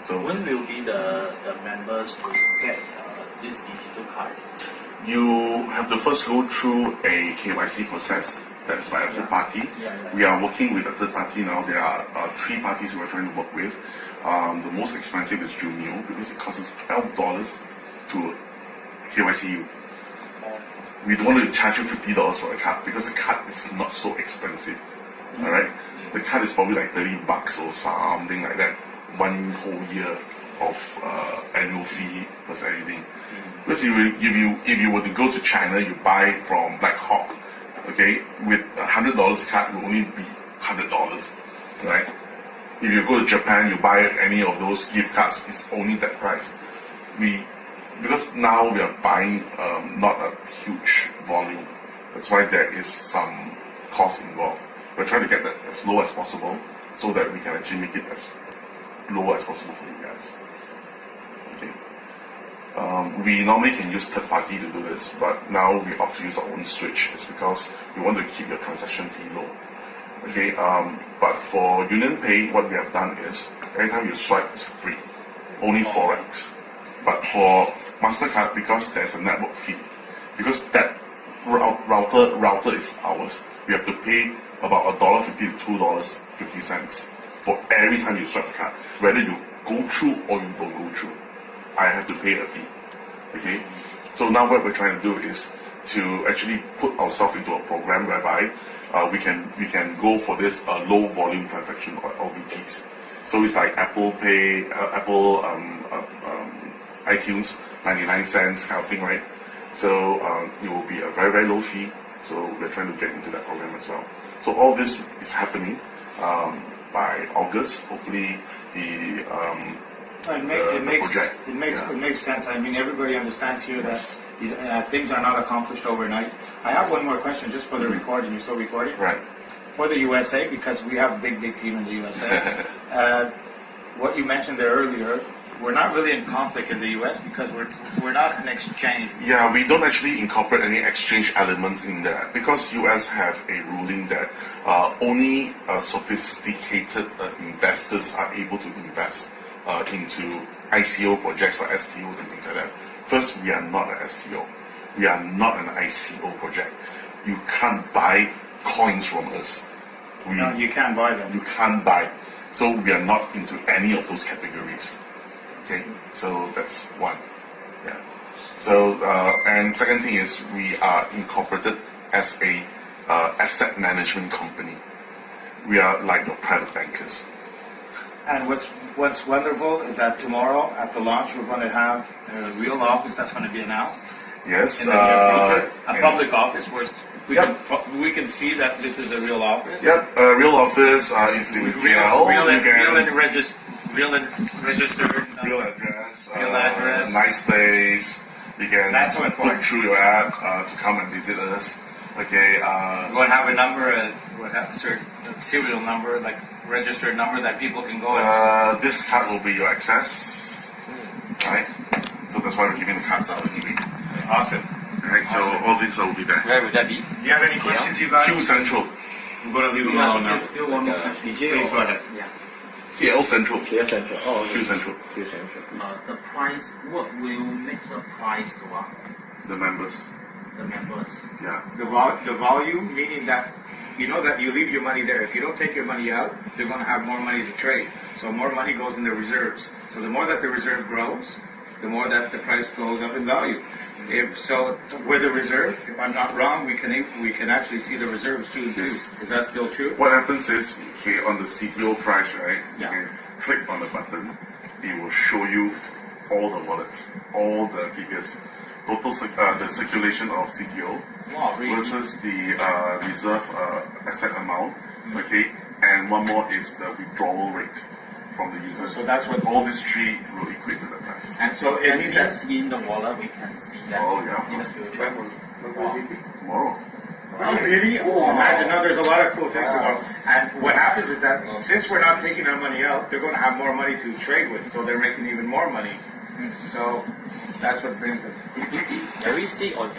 So when will be the members will get this digital card? You have to first go through a KYC process. That is by a third party. We are working with a third party now. There are 3 parties we're trying to work with. The most expensive is Jumio because it costs us $12 to KYC you. We don't want to charge you $50 for a card because the card is not so expensive. Alright? The card is probably like $30 or something like that. 1 whole year of annual fee plus everything. Because if you were to go to China, you buy from Black Hawk, okay, with $100 card will only be $100, right? If you go to Japan, you buy any of those gift cards, it's only that price. Because now we are buying not a huge volume, that's why there is some cost involved. We're trying to get that as low as possible so that we can actually make it as low as possible for you guys. Okay. We normally can use third party to do this, but now we opt to use our own switch. It's because we want to keep your transaction fee low. Okay, but for UnionPay, what we have done is every time you swipe, it's free, only Forex. But for MasterCard, because there's a network fee, because that router is ours, we have to pay about $1.50 to $2.50 for every time you swipe the card, whether you go through or you don't go through. I have to pay a fee. Okay, so now what we're trying to do is to actually put ourselves into a program whereby we can go for this low volume transaction or LVTs. So it's like Apple Pay, iTunes, 99 cents kind of thing, right? So it will be a very, very low fee. So we're trying to get into that program as well. So all this is happening by August. Hopefully it makes sense. I mean, everybody understands here that things are not accomplished overnight. I have one more question just for the recording. You're still recording? Right. For the USA, because we have a big team in the USA. What you mentioned there earlier, we're not really in conflict in the US because we're not an exchange. Yeah, we don't actually incorporate any exchange elements in there because US have a ruling that only sophisticated investors are able to invest into ICO projects or STOs and things like that. First, we are not an STO. We are not an ICO project. You can't buy coins from us. No, you can't buy them. You can't buy. So we are not into any of those categories. Okay, so that's one. Yeah. So and second thing is we are incorporated as a asset management company. We are like your private bankers. And what's wonderful is that tomorrow at the launch we're going to have a real office that's going to be announced. Yes. In the near future, a public office where we can see that this is a real office. Yep. Real office is in KL. Real and registered. Real address. Real address. Nice place. You can put through your app to come and visit us. Okay. We'll have a number, a serial number, like registered number that people can go. This card will be your access, right? So that's why we're giving the cards out anyway. Awesome. Right. So all these will be there. Where would that be? Do you have any questions, you guys? Q Central. I'm going to leave them alone now. Still one more question. Please go ahead. Yeah. KL Central. KL Central. Oh, okay. Q Central. Q Central. The price, what will make the price go up? The members. The members. Yeah. The volume, meaning that you know that you leave your money there. If you don't take your money out, they're going to have more money to trade. So more money goes in the reserves. So the more that the reserve grows, the more that the price goes up in value. With the reserve, if I'm not wrong, we can actually see the reserves too. Yes. Is that still true? What happens is, okay, on the CTO price, right? Yeah. You can click on the button. It will show you all the wallets, all the figures, total the circulation of CTO versus the reserve asset amount. Okay, and one more is the withdrawal rate from the users. So that's what all these three will equate to the price. And so it means that in the wallet we can see that in the future. Tomorrow. Oh, really? Oh, imagine. No, there's a lot of cool things to go. And what happens is that since we're not taking our money out, they're going to have more money to trade with, so they're making even more money. So that's what brings them. Can we see on